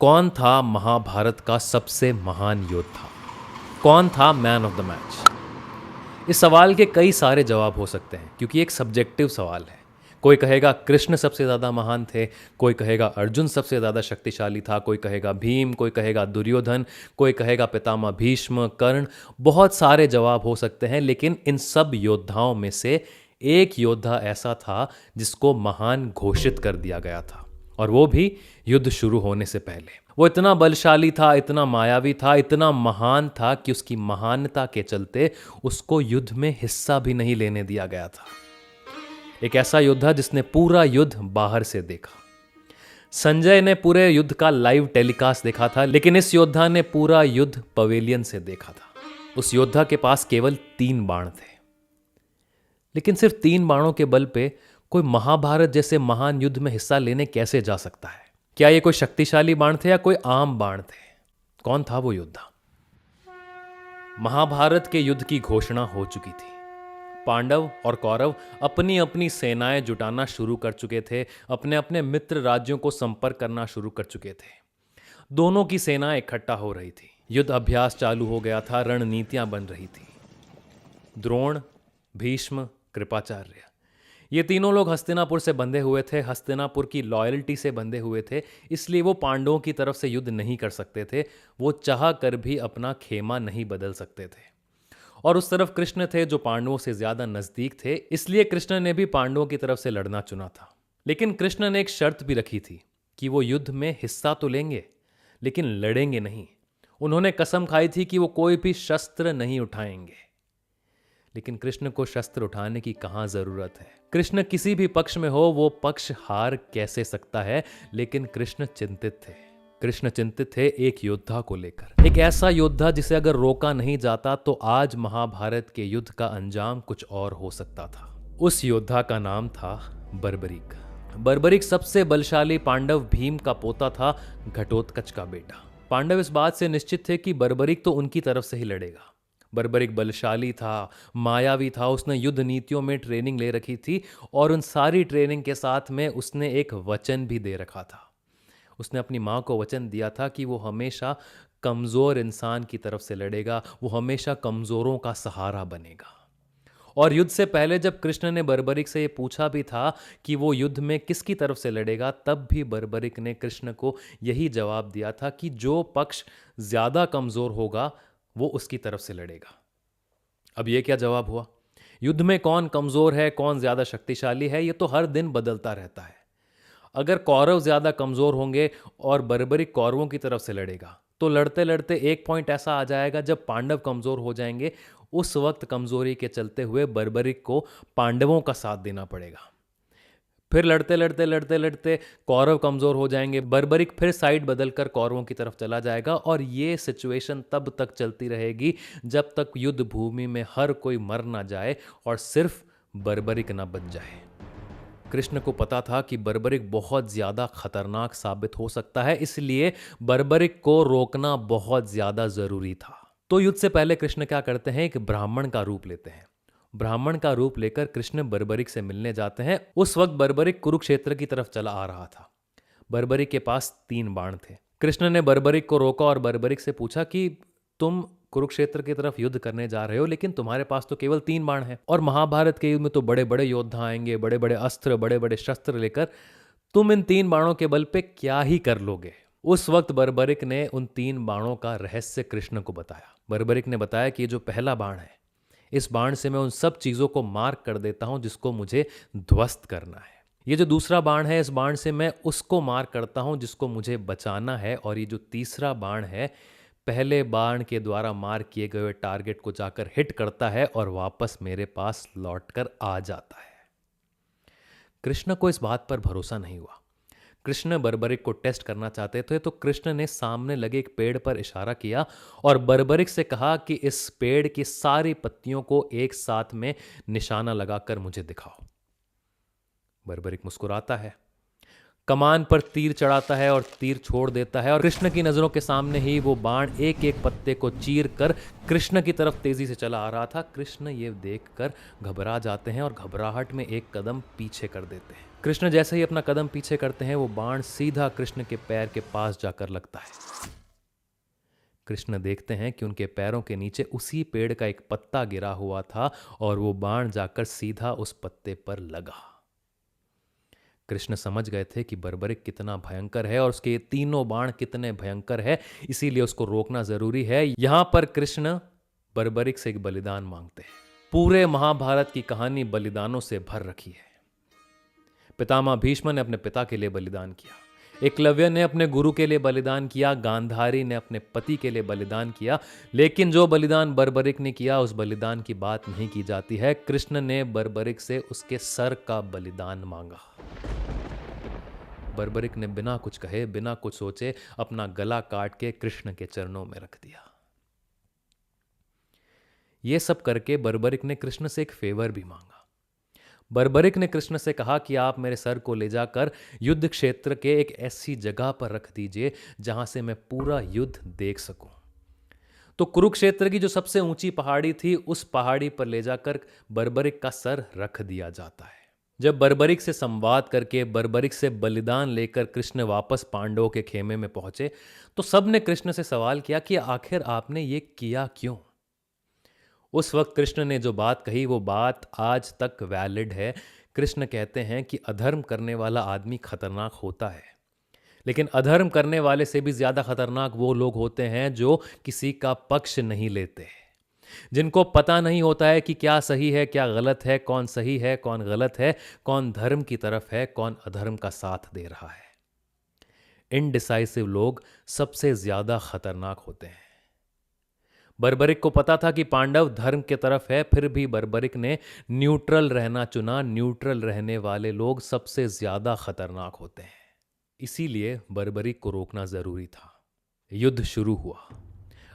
कौन था महाभारत का सबसे महान योद्धा? कौन था मैन ऑफ द मैच? इस सवाल के कई सारे जवाब हो सकते हैं क्योंकि एक सब्जेक्टिव सवाल है। कोई कहेगा कृष्ण सबसे ज़्यादा महान थे, कोई कहेगा अर्जुन सबसे ज़्यादा शक्तिशाली था, कोई कहेगा भीम, कोई कहेगा दुर्योधन, कोई कहेगा पितामह भीष्म, कर्ण। बहुत सारे जवाब हो सकते हैं, लेकिन इन सब योद्धाओं में से एक योद्धा ऐसा था जिसको महान घोषित कर दिया गया था, और वो भी युद्ध शुरू होने से पहले। वो इतना बलशाली था, इतना मायावी था, इतना महान था कि उसकी महानता के चलते उसको युद्ध में हिस्सा भी नहीं लेने दिया गया था। एक ऐसा योद्धा जिसने पूरा युद्ध बाहर से देखा। संजय ने पूरे युद्ध का लाइव टेलीकास्ट देखा था, लेकिन इस योद्धा ने पूरा युद्ध पवेलियन से देखा था। उस योद्धा के पास केवल 3 बाण थे, लेकिन सिर्फ 3 बाणों के बल पे कोई महाभारत जैसे महान युद्ध में हिस्सा लेने कैसे जा सकता है? क्या ये कोई शक्तिशाली बाण थे या कोई आम बाण थे? कौन था वो योद्धा? महाभारत के युद्ध की घोषणा हो चुकी थी। पांडव और कौरव अपनी अपनी सेनाएं जुटाना शुरू कर चुके थे, अपने अपने मित्र राज्यों को संपर्क करना शुरू कर चुके थे। दोनों की सेनाएं इकट्ठा हो रही थी, युद्ध अभ्यास चालू हो गया था, रणनीतियां बन रही थी। द्रोण, भीष्म, कृपाचार्य, ये तीनों लोग हस्तिनापुर से बंधे हुए थे, हस्तिनापुर की लॉयल्टी से बंधे हुए थे, इसलिए वो पांडवों की तरफ से युद्ध नहीं कर सकते थे। वो चाह कर भी अपना खेमा नहीं बदल सकते थे। और उस तरफ कृष्ण थे जो पांडवों से ज्यादा नजदीक थे, इसलिए कृष्ण ने भी पांडवों की तरफ से लड़ना चुना था। लेकिन कृष्ण ने एक शर्त भी रखी थी कि वो युद्ध में हिस्सा तो लेंगे, लेकिन लड़ेंगे नहीं। उन्होंने कसम खाई थी कि वो कोई भी शस्त्र नहीं उठाएंगे। लेकिन कृष्ण को शस्त्र उठाने की कहां जरूरत है? कृष्ण किसी भी पक्ष में हो, वो पक्ष हार कैसे सकता है? लेकिन कृष्ण चिंतित थे। कृष्ण चिंतित थे एक योद्धा को लेकर, एक ऐसा योद्धा जिसे अगर रोका नहीं जाता तो आज महाभारत के युद्ध का अंजाम कुछ और हो सकता था। उस योद्धा का नाम था बर्बरीक। बर्बरीक सबसे बलशाली पांडव भीम का पोता था, घटोत्कच का बेटा। पांडव इस बात से निश्चित थे कि बर्बरीक तो उनकी तरफ से ही लड़ेगा। बर्बरीक बलशाली था, मायावी था, उसने युद्ध नीतियों में ट्रेनिंग ले रखी थी, और उन सारी ट्रेनिंग के साथ में उसने एक वचन भी दे रखा था। उसने अपनी माँ को वचन दिया था कि वो हमेशा कमज़ोर इंसान की तरफ से लड़ेगा, वो हमेशा कमज़ोरों का सहारा बनेगा। और युद्ध से पहले जब कृष्ण ने बर्बरीक से ये पूछा भी था कि वो युद्ध में किसकी तरफ से लड़ेगा, तब भी बर्बरीक ने कृष्ण को यही जवाब दिया था कि जो पक्ष ज़्यादा कमज़ोर होगा वो उसकी तरफ से लड़ेगा। अब ये क्या जवाब हुआ? युद्ध में कौन कमज़ोर है, कौन ज़्यादा शक्तिशाली है, ये तो हर दिन बदलता रहता है। अगर कौरव ज़्यादा कमज़ोर होंगे और बर्बरीक कौरवों की तरफ से लड़ेगा, तो लड़ते लड़ते एक पॉइंट ऐसा आ जाएगा जब पांडव कमज़ोर हो जाएंगे। उस वक्त कमज़ोरी के चलते हुए बर्बरीक को पांडवों का साथ देना पड़ेगा। फिर लड़ते लड़ते लड़ते लड़ते कौरव कमज़ोर हो जाएंगे, बर्बरीक फिर साइड बदलकर कौरवों की तरफ चला जाएगा, और ये सिचुएशन तब तक चलती रहेगी जब तक युद्ध भूमि में हर कोई मर ना जाए और सिर्फ बर्बरीक ना बच जाए। कृष्ण को पता था कि बर्बरीक बहुत ज़्यादा खतरनाक साबित हो सकता है, इसलिए बर्बरीक को रोकना बहुत ज़्यादा ज़रूरी था। तो युद्ध से पहले कृष्ण क्या करते हैं? एक ब्राह्मण का रूप लेते हैं। ब्राह्मण का रूप लेकर कृष्ण बर्बरीक से मिलने जाते हैं। उस वक्त बर्बरीक कुरुक्षेत्र की तरफ चला आ रहा था। बर्बरीक के पास 3 बाण थे। कृष्ण ने बर्बरीक को रोका और बर्बरीक से पूछा कि तुम कुरुक्षेत्र की तरफ युद्ध करने जा रहे हो, लेकिन तुम्हारे पास तो केवल 3 बाण हैं, और महाभारत के युद्ध में तो बड़े बड़े योद्धा आएंगे, बड़े बड़े अस्त्र, बड़े बड़े शस्त्र लेकर। तुम इन 3 बाणों के बल पे क्या ही कर लोगे? उस वक्त बर्बरीक ने उन 3 बाणों का रहस्य कृष्ण को बताया। बर्बरीक ने बताया कि जो पहला बाण है, इस बाण से मैं उन सब चीज़ों को मार्क कर देता हूं जिसको मुझे ध्वस्त करना है। ये जो दूसरा बाण है, इस बाण से मैं उसको मार्क करता हूं जिसको मुझे बचाना है। और ये जो तीसरा बाण है, पहले बाण के द्वारा मार्क किए गए टारगेट को जाकर हिट करता है और वापस मेरे पास लौटकर आ जाता है। कृष्ण को इस बात पर भरोसा नहीं हुआ। कृष्ण बर्बरीक को टेस्ट करना चाहते थे, तो कृष्ण ने सामने लगे एक पेड़ पर इशारा किया और बर्बरीक से कहा कि इस पेड़ की सारी पत्तियों को एक साथ में निशाना लगाकर मुझे दिखाओ। बर्बरीक मुस्कुराता है, कमान पर तीर चढ़ाता है और तीर छोड़ देता है, और कृष्ण की नजरों के सामने ही वो बाण एक एक पत्ते को चीर कर कृष्ण की तरफ तेजी से चला आ रहा था। कृष्ण ये देखकर घबरा जाते हैं और घबराहट में एक कदम पीछे कर देते हैं। कृष्ण जैसे ही अपना कदम पीछे करते हैं वो बाण सीधा कृष्ण के पैर के पास जाकर लगता है। कृष्ण देखते हैं कि उनके पैरों के नीचे उसी पेड़ का एक पत्ता गिरा हुआ था और वो बाण जाकर सीधा उस पत्ते पर लगा। कृष्ण समझ गए थे कि बर्बरिक कितना भयंकर है और उसके ये तीनों बाण कितने भयंकर है, इसीलिए उसको रोकना जरूरी है। यहां पर कृष्ण बर्बरिक से एक बलिदान मांगते हैं। पूरे महाभारत की कहानी बलिदानों से भर रखी है। पितामह भीष्म ने अपने पिता के लिए बलिदान किया, एकलव्य ने अपने गुरु के लिए बलिदान किया, गांधारी ने अपने पति के लिए बलिदान किया, लेकिन जो बलिदान बर्बरिक ने किया उस बलिदान की बात नहीं की जाती है। कृष्ण ने बर्बरिक से उसके सर का बलिदान मांगा। बर्बरिक ने बिना कुछ कहे, बिना कुछ सोचे अपना गला काट के कृष्ण के चरणों में रख दिया। यह सब करके बर्बरिक ने कृष्ण से एक फेवर भी मांगा। बर्बरिक ने कृष्ण से कहा कि आप मेरे सर को ले जाकर युद्ध क्षेत्र के एक ऐसी जगह पर रख दीजिए जहां से मैं पूरा युद्ध देख सकूं। तो कुरुक्षेत्र की जो सबसे ऊंची पहाड़ी थी उस पहाड़ी पर ले जाकर बर्बरिक का सर रख दिया जाता है। जब बर्बरिक से संवाद करके, बर्बरिक से बलिदान लेकर कृष्ण वापस पांडवों के खेमे में पहुंचे तो सबने कृष्ण से सवाल किया कि आखिर आपने ये किया क्यों। उस वक्त कृष्ण ने जो बात कही वो बात आज तक वैलिड है। कृष्ण कहते हैं कि अधर्म करने वाला आदमी खतरनाक होता है, लेकिन अधर्म करने वाले से भी ज्यादा खतरनाक वो लोग होते हैं जो किसी का पक्ष नहीं लेते, जिनको पता नहीं होता है कि क्या सही है क्या गलत है, कौन सही है कौन गलत है, कौन धर्म की तरफ है कौन अधर्म का साथ दे रहा है। इनडिसाइसिव लोग सबसे ज्यादा खतरनाक होते हैं। बर्बरिक को पता था कि पांडव धर्म की तरफ है, फिर भी बर्बरिक ने न्यूट्रल रहना चुना। न्यूट्रल रहने वाले लोग सबसे ज्यादा खतरनाक होते हैं, इसीलिए बर्बरिक को रोकना जरूरी था। युद्ध शुरू हुआ।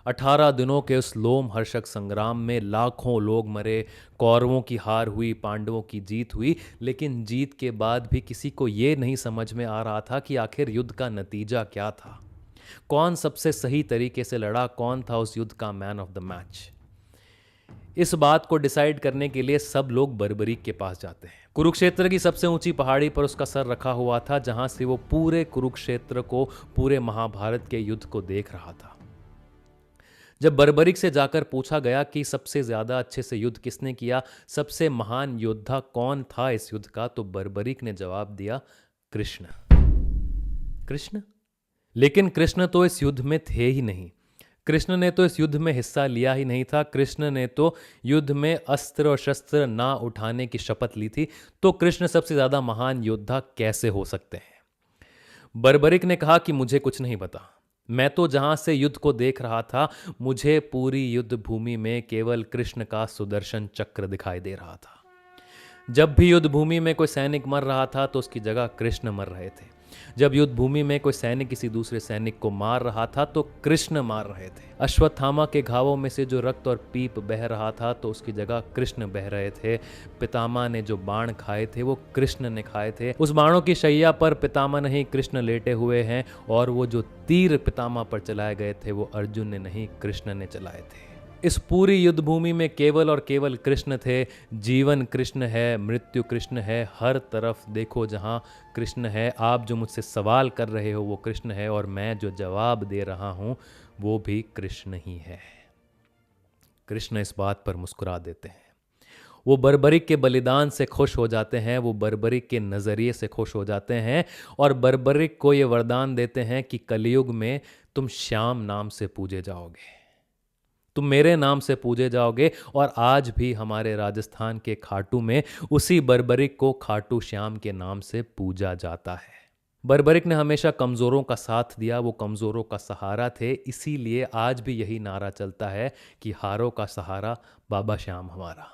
18 दिनों के उस लोमहर्षक संग्राम में लाखों लोग मरे, कौरवों की हार हुई, पांडवों की जीत हुई, लेकिन जीत के बाद भी किसी को यह नहीं समझ में आ रहा था कि आखिर युद्ध का नतीजा क्या था, कौन सबसे सही तरीके से लड़ा, कौन था उस युद्ध का मैन ऑफ द मैच। इस बात को डिसाइड करने के लिए सब लोग बर्बरिक के पास जाते हैं। कुरुक्षेत्र की सबसे ऊंची पहाड़ी पर उसका सर रखा हुआ था, जहां से वो पूरे कुरुक्षेत्र को, पूरे महाभारत के युद्ध को देख रहा था। जब बर्बरिक से जाकर पूछा गया कि सबसे ज्यादा अच्छे से युद्ध किसने किया, सबसे महान योद्धा कौन था इस युद्ध का, तो बर्बरिक ने जवाब दिया, कृष्ण। कृष्ण? लेकिन कृष्ण तो इस युद्ध में थे ही नहीं। कृष्ण ने तो इस युद्ध में हिस्सा लिया ही नहीं था। कृष्ण ने तो युद्ध में अस्त्र और शस्त्र ना उठाने की शपथ ली थी। तो कृष्ण सबसे ज्यादा महान योद्धा कैसे हो सकते हैं? बर्बरिक ने कहा कि मुझे कुछ नहीं पता, मैं तो जहां से युद्ध को देख रहा था मुझे पूरी युद्ध भूमि में केवल कृष्ण का सुदर्शन चक्र दिखाई दे रहा था। जब भी युद्ध भूमि में कोई सैनिक मर रहा था तो उसकी जगह कृष्ण मर रहे थे। जब युद्ध भूमि में कोई सैनिक किसी दूसरे सैनिक को मार रहा था तो कृष्ण मार रहे थे। अश्वत्थामा के घावों में से जो रक्त और पीप बह रहा था तो उसकी जगह कृष्ण बह रहे थे। पितामह ने जो बाण खाए थे वो कृष्ण ने खाए थे। उस बाणों की शैया पर पितामह नहीं कृष्ण लेटे हुए हैं, और वो जो तीर पितामह पर चलाए गए थे वो अर्जुन ने नहीं कृष्ण ने चलाए थे। इस पूरी युद्ध भूमि में केवल और केवल कृष्ण थे। जीवन कृष्ण है, मृत्यु कृष्ण है, हर तरफ देखो जहां कृष्ण है। आप जो मुझसे सवाल कर रहे हो वो कृष्ण है, और मैं जो जवाब दे रहा हूं वो भी कृष्ण ही है। कृष्ण इस बात पर मुस्कुरा देते हैं। वो बर्बरिक के बलिदान से खुश हो जाते हैं, वो बर्बरिक के नज़रिए से खुश हो जाते हैं, और बर्बरिक को ये वरदान देते हैं कि कलयुग में तुम श्याम नाम से पूजे जाओगे, तुम मेरे नाम से पूजे जाओगे। और आज भी हमारे राजस्थान के खाटू में उसी बर्बरिक को खाटू श्याम के नाम से पूजा जाता है। बर्बरिक ने हमेशा कमज़ोरों का साथ दिया, वो कमज़ोरों का सहारा थे, इसीलिए आज भी यही नारा चलता है कि हारों का सहारा बाबा श्याम हमारा।